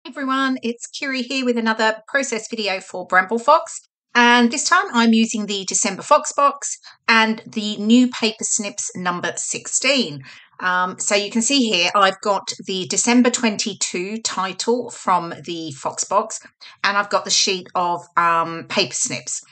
Everyone, it's Kirei here with another process video for Bramble Fox, and this time I'm using the December Fox box and the new Paper Snips number 16. So you can see here I've got the December 22 title from the Fox box, and I've got the sheet of Paper Snips.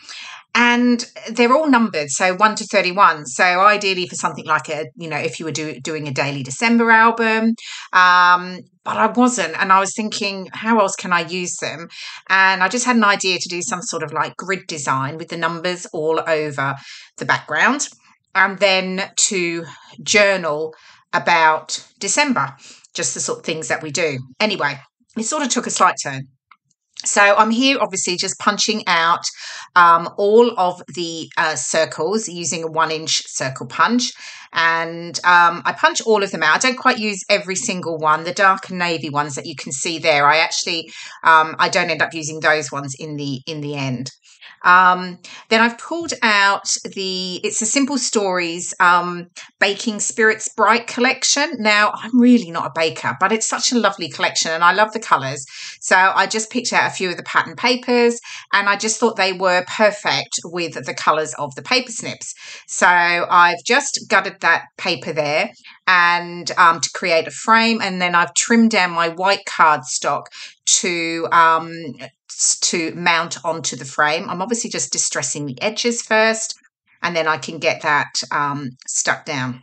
And they're all numbered, so 1 to 31. So ideally for something like if you were doing a daily December album, but I wasn't. And I was thinking, how else can I use them? And I just had an idea to do some sort of like grid design with the numbers all over the background, and then to journal about December, just the sort of things that we do. Anyway, it sort of took a slight turn. So I'm here obviously just punching out all of the circles using a 1-inch circle punch, and I punch all of them out. I don't quite use every single one. The dark and navy ones that you can see there, I actually I don't end up using those ones in the end. Then I've pulled out it's a Simple Stories Baking Spirits Bright collection. Now, I'm really not a baker, but it's such a lovely collection and I love the colours. So I just picked out a few of the pattern papers, and I just thought they were perfect with the colours of the paper snips. So I've just gutted that paper there and to create a frame, and then I've trimmed down my white cardstock to mount onto the frame. I'm obviously just distressing the edges first, and then I can get that stuck down.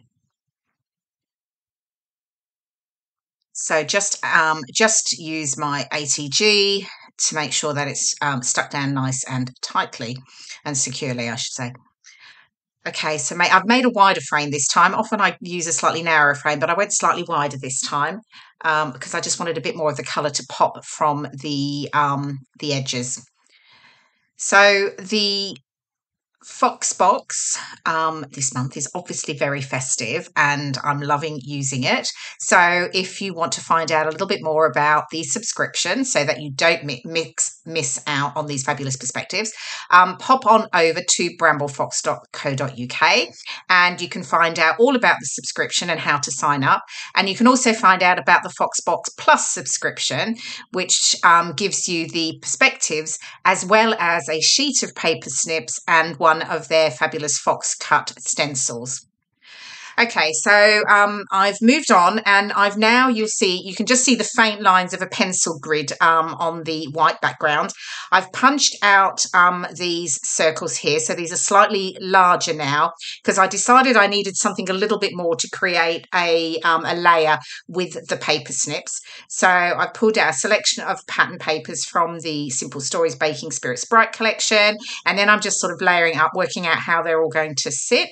So just use my ATG to make sure that it's stuck down nice and tightly and securely, I should say. Okay, so I've made a wider frame this time. Often I use a slightly narrower frame, but I went slightly wider this time because I just wanted a bit more of the colour to pop from the edges. So the Fox box this month is obviously very festive, and I'm loving using it. So if you want to find out a little bit more about the subscription so that you don't miss out on these fabulous perspectives, pop on over to bramble.fox.co.uk and you can find out all about the subscription and how to sign up. And you can also find out about the Fox Box Plus subscription, which gives you the perspectives as well as a sheet of paper snips and one of their fabulous Fox cut stencils. Okay, so I've moved on, and I've now, you can just see the faint lines of a pencil grid on the white background. I've punched out these circles here, so these are slightly larger now because I decided I needed something a little bit more to create a layer with the paper snips. So I've pulled out a selection of pattern papers from the Simple Stories Baking Spirits Bright collection, and then I'm just sort of layering up, working out how they're all going to sit.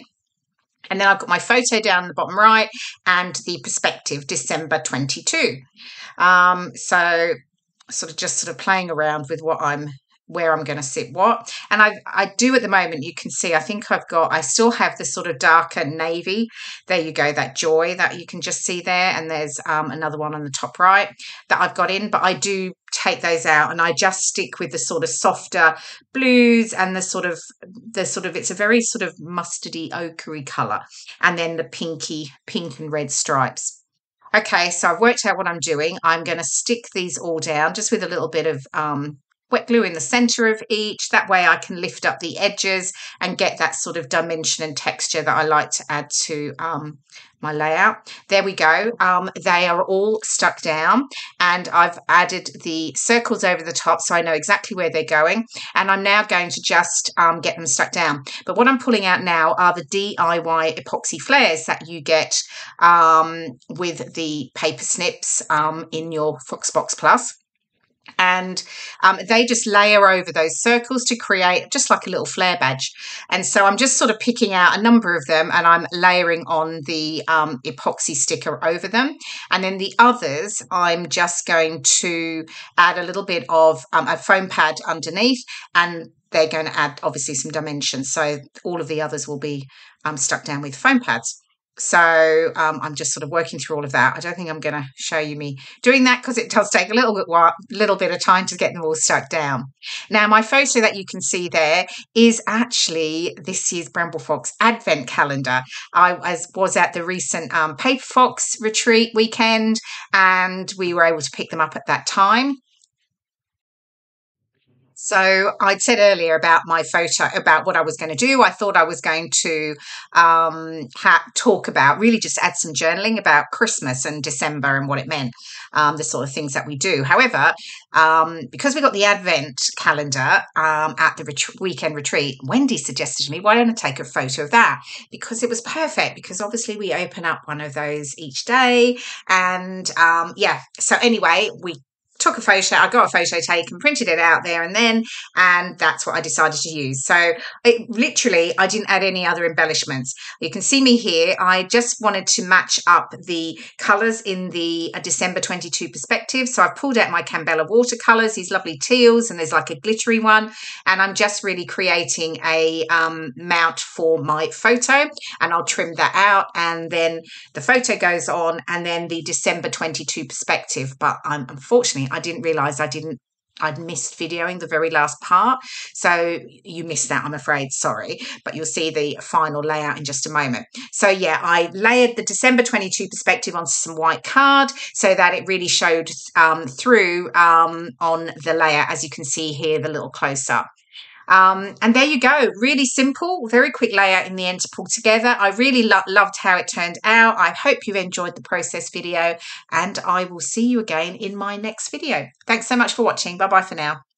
And then I've got my photo down the bottom right and the perspective, December 22. So sort of playing around with where I'm going to sit what. And I do at the moment, you can see, I still have the sort of darker navy. There you go, that joy that you can just see there. And there's another one on the top right that I've got in, but I do take those out and I just stick with the sort of softer blues and it's a very sort of mustardy ochre colour, and then the pink and red stripes. Okay, so I've worked out what I'm doing. I'm going to stick these all down just with a little bit of wet glue in the center of each. That way I can lift up the edges and get that sort of dimension and texture that I like to add to my layout. There we go. They are all stuck down, and I've added the circles over the top so I know exactly where they're going, and I'm now going to just get them stuck down. But what I'm pulling out now are the DIY epoxy flares that you get with the paper snips in your Fox Box Plus. And they just layer over those circles to create just like a little flare badge. And so I'm just sort of picking out a number of them and I'm layering on the epoxy sticker over them. And then the others, I'm just going to add a little bit of a foam pad underneath, and they're going to add obviously some dimension. So all of the others will be stuck down with foam pads. So I'm just sort of working through all of that. I don't think I'm going to show you me doing that because it does take a little bit of time to get them all stuck down. Now, my photo that you can see there is actually this year's Bramble Fox Advent calendar. I was at the recent Paper Fox retreat weekend, and we were able to pick them up at that time. So I'd said earlier about my photo, about what I was going to do. I thought I was going to talk about, really just add some journaling about Christmas and December and what it meant, the sort of things that we do. However, because we got the Advent calendar at the weekend retreat, Wendy suggested to me, why don't I take a photo of that? Because it was perfect, because obviously we open up one of those each day. And yeah, so anyway, we took a photo. I got a photo taken, printed it out there and then, and that's what I decided to use. So it literally, I didn't add any other embellishments. You can see me here. I just wanted to match up the colours in the December 22 perspective. So I've pulled out my Cambella watercolours, these lovely teals, and there's like a glittery one. And I'm just really creating a mount for my photo, and I'll trim that out. And then the photo goes on, and then the December 22 perspective. But unfortunately, I didn't realise I'd missed videoing the very last part. So you missed that, I'm afraid, sorry. But you'll see the final layout in just a moment. So yeah, I layered the December 22 perspective onto some white card so that it really showed through on the layer, as you can see here, the little close-up. And there you go. Really simple, very quick layout in the end to pull together. I really loved how it turned out. I hope you've enjoyed the process video, and I will see you again in my next video. Thanks so much for watching. Bye-bye for now.